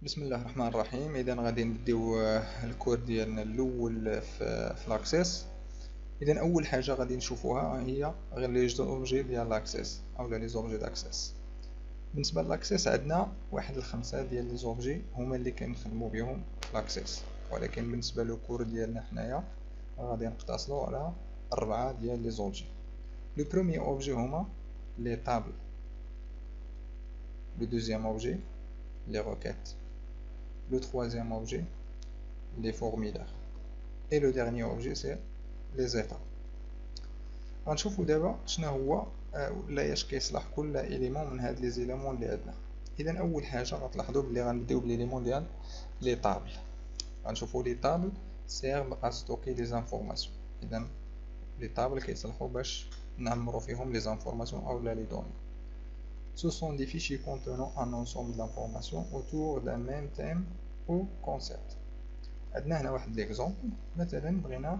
بسم الله الرحمن الرحيم. اذا غادي نديو الكور ديالنا الاول في لاكسيس. اذا اول حاجه غادي نشوفوها هي غير لي زوبجي ديال لاكسيس اولا لي زوبجي داكسيس. بالنسبه للاكسيس عندنا واحد الخمسه ديال لي زوبجي هما اللي كنخدموا بهم في لاكسيس، ولكن بالنسبه للكور ديالنا حنايا غادي نقتصروا على اربعه ديال لي زوبجي. لو بروميي اوبجي هما لي طابل، لو دوزيام اوبجي les requêtes, le troisième objet, les formulaires, et le dernier objet c'est les états. غنشوفوا دابا شنو هو ولا اش كيصلح كل اليمون من هاد لي زيليمون اللي عندنا. اذا اول حاجه غتلاحظوا بلي غنبداو بليليمون ديال لي طابل. غنشوفوا لي طابل سيرف ا ستوكي لي زانفورماسيون. اذا لي طابل كيصلحوا باش نعمروا فيهم لي زانفورماسيون اولا لي دوني. Ce sont des fichiers contenant un ensemble d'informations autour d'un même thème ou concept. عندنا هنا واحد ليكزومبل، مثلا بغينا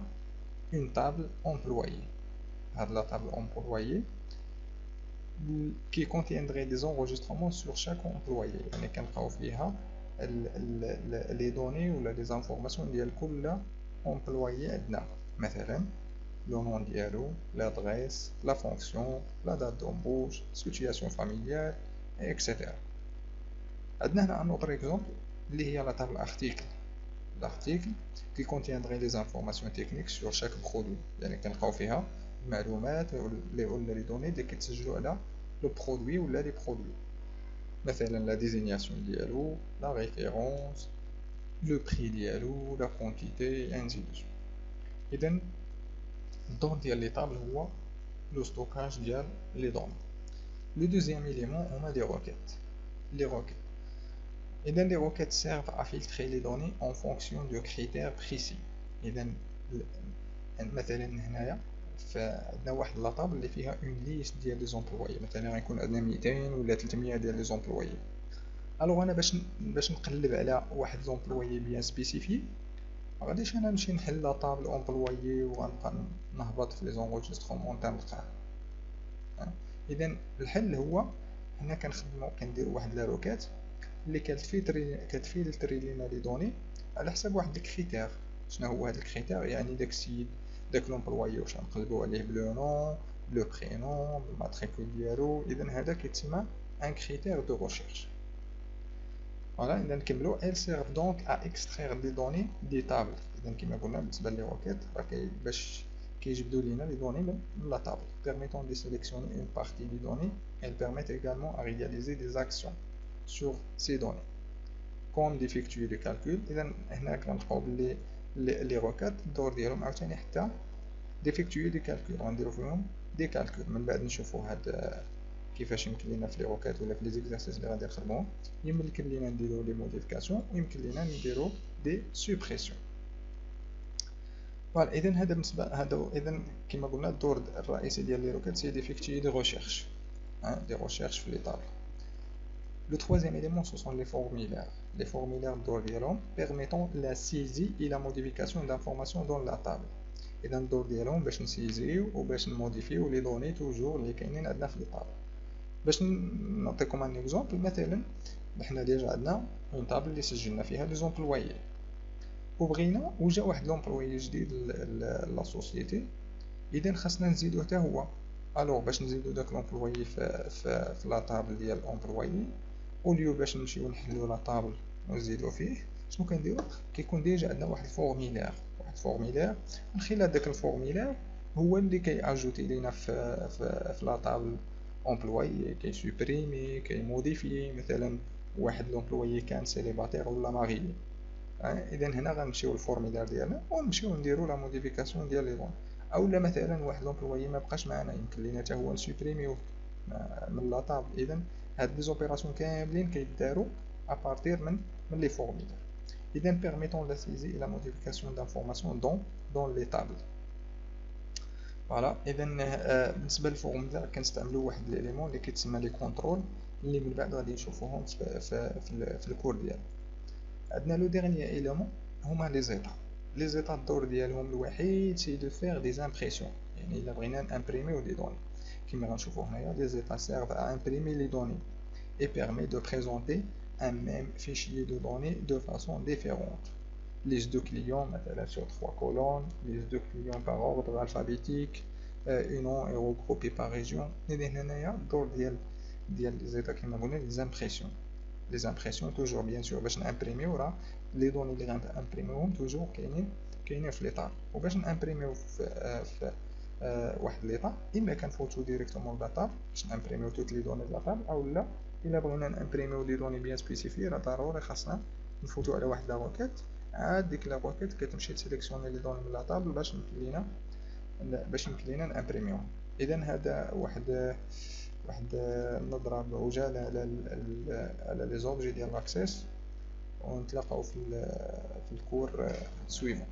une table employée. هاد la table employée qui contiendrait des enregistrements sur chaque employé، يعني كنلقاو فيها les données ولا les informations ديال كل employé عندنا، مثلا le nom dialo, l'adresse, la fonction, la date d'embauche, situation familiale, etc. عندنا هنا un autre exemple اللي هي la table article. L'article qui contiendrait des informations techniques sur chaque produit، يعني كنلقاو فيها المعلومات ولا لي دوني اللي كيتسجلوا على لو برودوي ولا لي برودوي، مثلا la désignation ديالو، la référence، le prix ديالو، la quantité et ainsi de suite. إذن الدور ديال لي طابل هو لو ستوكاج ديال لي دوني. لو دوزيام إليمون هما لي روكيت. لي روكيت إذا لي روكيت servent à filtrer les données en fonction de critères précis. إذا مثلا هنايا عندنا واحد لاطابل اللي فيها اون ليست ديال لي زومبلويي، مثلا غيكون عندنا 200 ولا 300 ديال لي زومبلويي. الوغ انا باش نقلب على واحد زومبلويي بيان سبيسيفي، ما غاديش انا نمشي نحل لاطابل امبلويي وغنبقى نهبط في لي زونغوجيسترومون حتى نلقاه. اذا الحل هو هنا كنديروا واحد لا روكات اللي كتفلتري لينا لي دوني على حساب واحد الكريتير. شنو هو هذا الكريتير؟ يعني داك السيد داك لومبلويي واش غنقلبوا عليه بلو نون، بلو برينون، بالماتريكول ديالو. اذا هذا كيتسمى ان كريتير دو ريشيرش. فوالا اذا نكملوا. elles servent donc à extraire des données des tables. اذا كما قلنا بالنسبه لي روكيت راه باش كيجبدوا لينا لي دوني من لا تابل. permettant de sélectionner une partie des données. elles permettent également à réaliser des actions sur ces données comme d'effectuer des calculs. اذا هنا كنلقاو بلي لي روكات الدور ديالهم عاوتاني حتى ديفيكتوي دي كالكول، غنديرو فيهم دي كالكول. من بعد نشوفو هاد كيفاش يمكن لينا في لي روكات ولا في لي زيكزارسيس اللي غادي نخدموهم، يمكن لينا نديرو لي موديفيكاسيون ويمكن لينا نديرو دي سوبريسيون. فوالا اذا هذا بالنسبه اذا كما قلنا الدور الرئيسي ديال لي روكات سي ديفيكتوي دي ريشيرش، دي ريشيرش في لي طابل. Le troisième élément, ce sont les formulaires. Les formulaires permettant la saisie et la modification d'informations dans la table. Et dans le dialogue, باش نسيزيو وباش نموديفيو les données toujours اللي كاينين عندنا في الطابل. باش نعطيكم un exemple، مثلا حنا ديجا عندنا اون طابل اللي سجلنا فيها لي زومبلويي، وبغينا وجا واحد لومبلويي جديد لا سوسيتي، اذا خاصنا نزيدو حتى هو. الوغ باش نزيدو داك لومبلويي في لا طابل ديال لومبلويي، اوليو باش نمشيو نحلو لا طابل ونزيدو فيه، شنو كنديرو؟ كيكون ديجا عندنا واحد الفورميلير. من خلال داك الفورميلير هو اللي كياجوتي لينا في لا طابل امبلويي، كيسوبريمي، كيموديفي. مثلا واحد لومبلويي كان سيليباتير ولا ماري، اذا هنا غنمشيو للفورميلير ديالنا ونمشيو نديرو لا موديفيكاسيون ديال لي دون. اولا مثلا واحد لومبلويي ما بقاش معنا، يمكن لينا حتى هو نسوبريميو من لا طابل. اذا هاد لي زوبيراسيون كاملين كيداروا ابارتير من لي فورميلير. اذا permettant la saisie et la modification d'informations dans les tables. فوالا اذا بالنسبه للفورميلير كنستعملوا واحد الاليمون اللي كيتسمى لي كونترول، اللي من بعد غادي نشوفوهم في الكور ديالنا. عندنا لو ديرنيي ايليمون هما لي زيتا. لي زيتا الدور ديالهم الوحيد سي دو فير دي امبريسيون، يعني الا بغينا نامبريميو دي دوني كما غنشوفوا هنايا. لي زيتا سيرف ا امبريمي لي دوني et permet de présenter un même fichier de données de façon différente. Liste de clients مثلا sur 3 colonnes, liste de clients par ordre alphabétique, un nom est regroupé par région. ندير هنايا الدور ديال زيدا كيما قلنا les impressions toujours bien sûr باش نامبريميو راه لي دوني اللي غنامبريميوهم توجور كاينين في ليطار. وباش نامبريميو في واحد ليطار اما كنفوتو ديريكتومون للاطار باش نامبريميو توت لي دوني دلاطار، او لا الا بغينا نامبريميو لي دوني بيان سبيسيفي راه ضروري خاصنا نفوتو على واحد لا روكيت. عاد ديك لا روكيت كتمشي تسيليكسيوني لي دوني من لا طابل باش يمكن لينا نامبريميوهم. اذا هذا واحد النظره بعجاله على لي زوبجي ديال لاكسيس، ونتلاقاو في الكور سويفون.